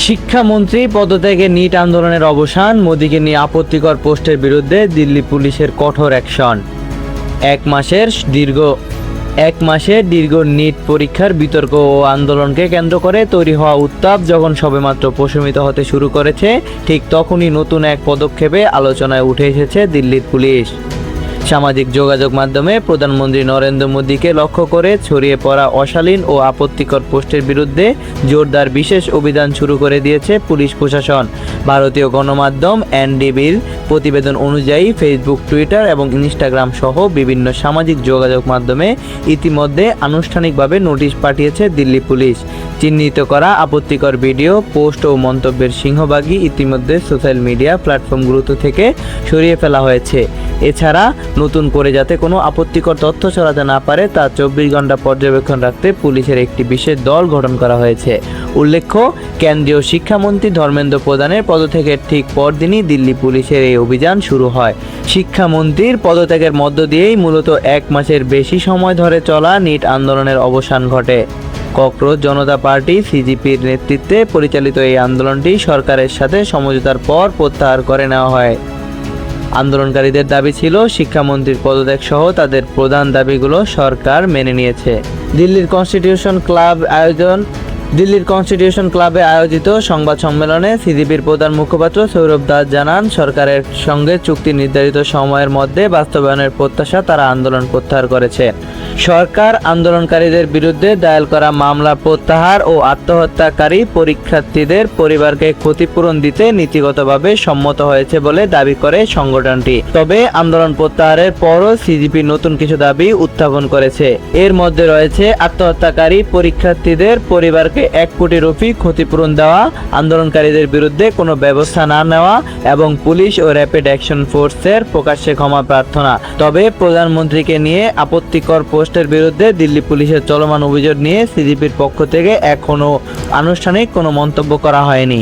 শিক্ষামন্ত্রী পদত্যাগে নিট আন্দোলনের অবসান, মোদীকে নিয়ে আপত্তিকর পোস্টের বিরুদ্ধে দিল্লি পুলিশের কঠোর অ্যাকশন। এক মাসের দীর্ঘ নিট পরীক্ষার বিতর্ক ও আন্দোলনকে কেন্দ্র করে তৈরি হওয়া উত্তাপ যখন সবেমাত্র প্রশমিত হতে শুরু করেছে, ঠিক তখনই নতুন এক পদক্ষেপে আলোচনায় উঠে এসেছে দিল্লির পুলিশ। সামাজিক যোগাযোগ মাধ্যমে প্রধানমন্ত্রী নরেন্দ্র মোদীকে লক্ষ্য করে ছড়িয়ে পড়া অশালীন ও আপত্তিকর পোস্টের বিরুদ্ধে জোরদার বিশেষ অভিযান শুরু করে দিয়েছে পুলিশ প্রশাসন। ভারতীয় গণমাধ্যম এনডিটিভির প্রতিবেদন অনুযায়ী ফেসবুক, টুইটার এবং ইনস্টাগ্রাম সহ বিভিন্ন সামাজিক যোগাযোগ মাধ্যমে ইতিমধ্যে আনুষ্ঠানিকভাবে নোটিশ পাঠিয়েছে দিল্লি পুলিশ। চিহ্নিত করা আপত্তিকর ভিডিও, পোস্ট ও মন্তব্যের সিংহভাগই ইতিমধ্যে সোশ্যাল মিডিয়া প্ল্যাটফর্মগুলো থেকে সরিয়ে ফেলা হয়েছে। এছাড়া নতুন করে যাতে কোনো আপত্তিকর তথ্য ছড়াতে না পারে তা 24 ঘন্টা পর্যবেক্ষণ রাখতে পুলিশের একটি বিশেষ দল গঠন করা হয়েছে। উল্লেখ্য, কেন্দ্রীয় শিক্ষামন্ত্রী ধর্মেন্দ্র প্রধানের পদত্যাগের ঠিক পরদিনই দিল্লি পুলিশের এই অভিযান শুরু হয়। শিক্ষামন্ত্রীর পদত্যাগের মধ্য দিয়েই মূলত এক মাসের বেশি সময় ধরে চলা নিট আন্দোলনের অবসান ঘটে। ককরোচ জনতা পার্টি সিজিপির নেতৃত্বে পরিচালিত এই আন্দোলনটি সরকারের সাথে সমঝোতার পর প্রত্যাহার করে নেওয়া হয়। আন্দোলনকারীদের দাবি ছিল শিক্ষামন্ত্রীর পদত্যাগ সহ তাদের প্রধান দাবিগুলো সরকার মেনে নিয়েছে। দিল্লির কনস্টিটিউশন ক্লাবে আয়োজিত সংবাদ সম্মেলনে সিজিপির প্রধান মুখপাত্র সৌরভ দাস জানান, সরকারের সঙ্গে চুক্তি নির্ধারিত সময়ের মধ্যে বাস্তবায়নের প্রত্যাশা তারা আন্দোলন প্রত্যাহার করেছে। সরকার আন্দোলনকারীদের বিরুদ্ধে দায়ের করা মামলা প্রত্যাহার ও আত্মহত্যাকারী পরীক্ষার্থীদের পরিবারকে ক্ষতিপূরণ দিতে নীতিগতভাবে সম্মত হয়েছে বলে দাবি করে সংগঠনটি। তবে আন্দোলন প্রত্যাহারের পরও সিজিপি নতুন কিছু দাবি উত্থাপন করেছে। এর মধ্যে রয়েছে আত্মহত্যাকারী পরীক্ষার্থীদের পরিবারকে 1 কোটি রুপি ক্ষতিপূরণ দেওয়া, আন্দোলনকারীদের বিরুদ্ধে কোনো ব্যবস্থা না নেওয়া এবং পুলিশ ও র্যাপিড অ্যাকশন ফোর্সের প্রকাশ্যে ক্ষমা প্রার্থনা। তবে প্রধানমন্ত্রীকে নিয়ে আপত্তিকর পোস্টের বিরুদ্ধে দিল্লি পুলিশের চলমান অভিযোগ নিয়ে সিজিপির পক্ষ থেকে এখনও আনুষ্ঠানিক কোনো মন্তব্য করা হয়নি।